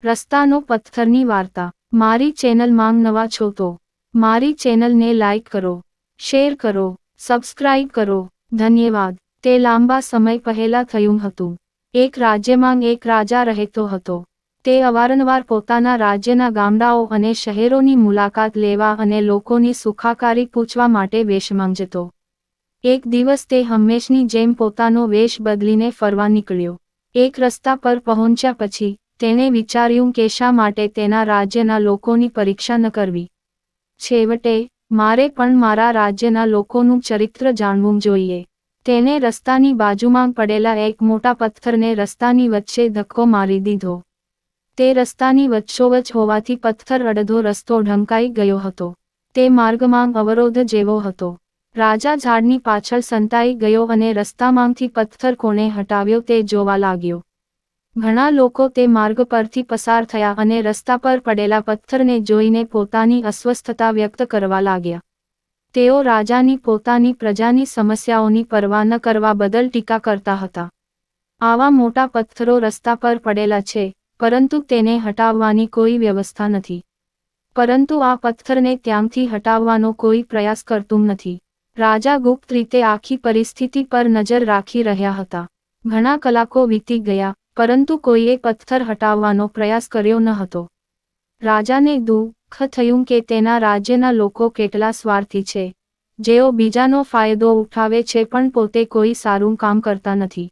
રસ્તાનો પથ્થરની વાર્તા। મારી ચેનલમાં નવા છો તો મારી ચેનલને લાઈક કરો, શેર કરો, સબસ્ક્રાઇબ કરો, ધન્યવાદ। તે લાંબા સમય પહેલા થયું હતું। એક રાજ્યમાં એક રાજા રહેતો હતો। તે અવારનવાર પોતાના રાજ્યના ગામડાઓ અને શહેરોની મુલાકાત લેવા અને લોકોની સુખાકારી પૂછવા માટે વેશમાં જતો। એક દિવસ તે હંમેશની જેમ પોતાનો વેશ બદલીને ફરવા નીકળ્યો। એક રસ્તા પર પહોંચ્યા પછી તેણે વિચાર્યું કે શા માટે તેના રાજ્યના લોકોની પરીક્ષા ન કરવી। છેવટે મારે પણ મારા રાજ્યના લોકોનું ચરિત્ર જાણવું જોઈએ। તેણે રસ્તાની બાજુમાં પડેલા એક મોટા પથ્થરને રસ્તાની વચ્ચે ધક્કો મારી દીધો। તે રસ્તાની વચ્ચોવચ હોવાથી પથ્થર અડધો રસ્તો ઢંકાઈ ગયો હતો। તે માર્ગમાં અવરોધ જેવો હતો। રાજા ઝાડની પાછળ સંતાઈ ગયો અને રસ્તામાંથી પથ્થર કોણે હટાવ્યો તે જોવા લાગ્યો। ઘણા લોકો તે માર્ગ પરથી પસાર થયા અને રસ્તા પર પડેલા પથ્થરને જોઈને પોતાની અસ્વસ્થતા વ્યક્ત કરવા લાગ્યા। તેઓ રાજાની પોતાની પ્રજાની સમસ્યાઓની પરવા ન કરવા બદલ ટીકા કરતા હતા। આવા મોટા પથ્થરો રસ્તા પર પડેલા છે, પરંતુ તેને હટાવવાની કોઈ વ્યવસ્થા નથી। પરંતુ આ પથ્થરને ત્યાંથી હટાવવાનો કોઈ પ્રયાસ કરતું નથી। રાજા ગુપ્ત રીતે આખી પરિસ્થિતિ પર નજર રાખી રહ્યા હતા। ઘણા કલાકો વીતી ગયા, પરંતુ કોઈએ પથ્થર હટાવવાનો પ્રયાસ કર્યો ન હતો। રાજાને દુઃખ થયું કે તેના રાજ્યના લોકો કેટલા સ્વાર્થી છે, જેઓ બીજાનો ફાયદો ઉઠાવે છે પણ પોતે કોઈ સારું કામ કરતા નથી।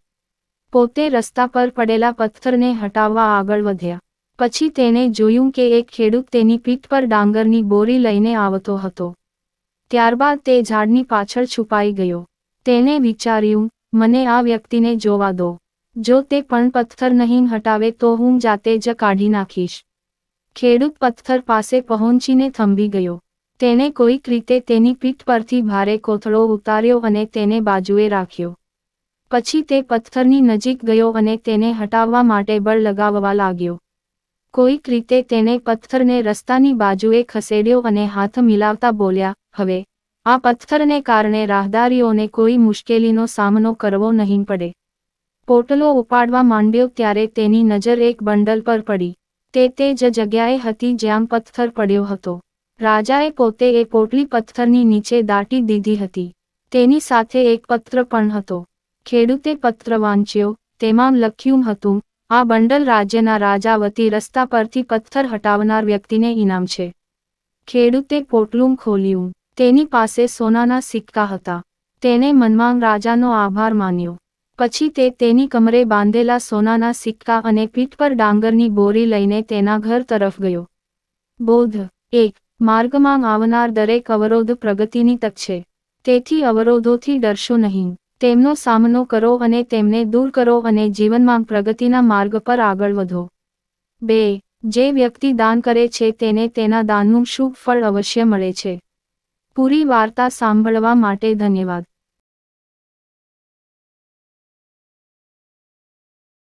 પોતે રસ્તા પર પડેલા પથ્થરને હટાવવા આગળ વધ્યા। પછી તેણે જોયું કે એક ખેડૂત તેની પીઠ પર ડાંગરની બોરી લઈને આવતો હતો। ત્યારબાદ તે ઝાડની પાછળ છુપાઈ ગયો। તેણે વિચાર્યું, મને આ વ્યક્તિને જોવા દો। જો તે પણ પથ્થર નહીં હટાવે તો હું જાતે જ કાઢી નાખીશ। ખેડૂત પથ્થર પાસે પહોંચીને થંભી ગયો। તેણે કોઈક રીતે તેની પીઠ પરથી ભારે કોથળો ઉતાર્યો અને તેને બાજુએ રાખ્યો। પછી તે પથ્થરની નજીક ગયો અને તેને હટાવવા માટે બળ લગાવવા લાગ્યો। કોઈક રીતે તેણે પથ્થરને રસ્તાની બાજુએ ખસેડ્યો અને હાથ મિલાવતા બોલ્યા, હવે આ પથ્થરને કારણે રાહદારીઓને કોઈ મુશ્કેલીનો સામનો કરવો નહીં પડે। પોટલો ઉપાડવા માંડ્યો ત્યારે તેની નજર એક બંડલ પર પડી। તે જ જગ્યાએ હતી જ્યાં પથ્થર પડ્યો હતો। રાજાએ પોતે એ પોટલી પથ્થરની નીચે દાટી દીધી હતી। તેની સાથે એક પત્ર પણ હતો। ખેડૂતે પત્ર વાંચ્યો। તેમાં લખ્યું હતું, આ બંડલ રાજ્યના રાજા વતી રસ્તા પરથી પથ્થર હટાવનાર વ્યક્તિને ઇનામ છે। ખેડૂતે પોટલું ખોલ્યું। તેની પાસે સોનાના સિક્કા હતા। તેણે મનમાં રાજાનો આભાર માન્યો। પછી તે તેની કમરે બાંધેલા સોનાના સિક્કા અને પીઠ પર ડાંગરની બોરી લઈને તેના ઘર તરફ ગયો। બોધ 1. માર્ગમાં આવનાર દરેક અવરોધ પ્રગતિની તક છે। તેથી અવરોધોથી ડરશો નહીં। તેમનો સામનો કરો અને તેમને દૂર કરો અને જીવનમાં પ્રગતિના માર્ગ પર આગળ વધો। 2. જે વ્યક્તિ દાન કરે છે તેને તેના દાનનું શુભ ફળ અવશ્ય મળે છે। પૂરી વાર્તા સાંભળવા માટે ધન્યવાદ।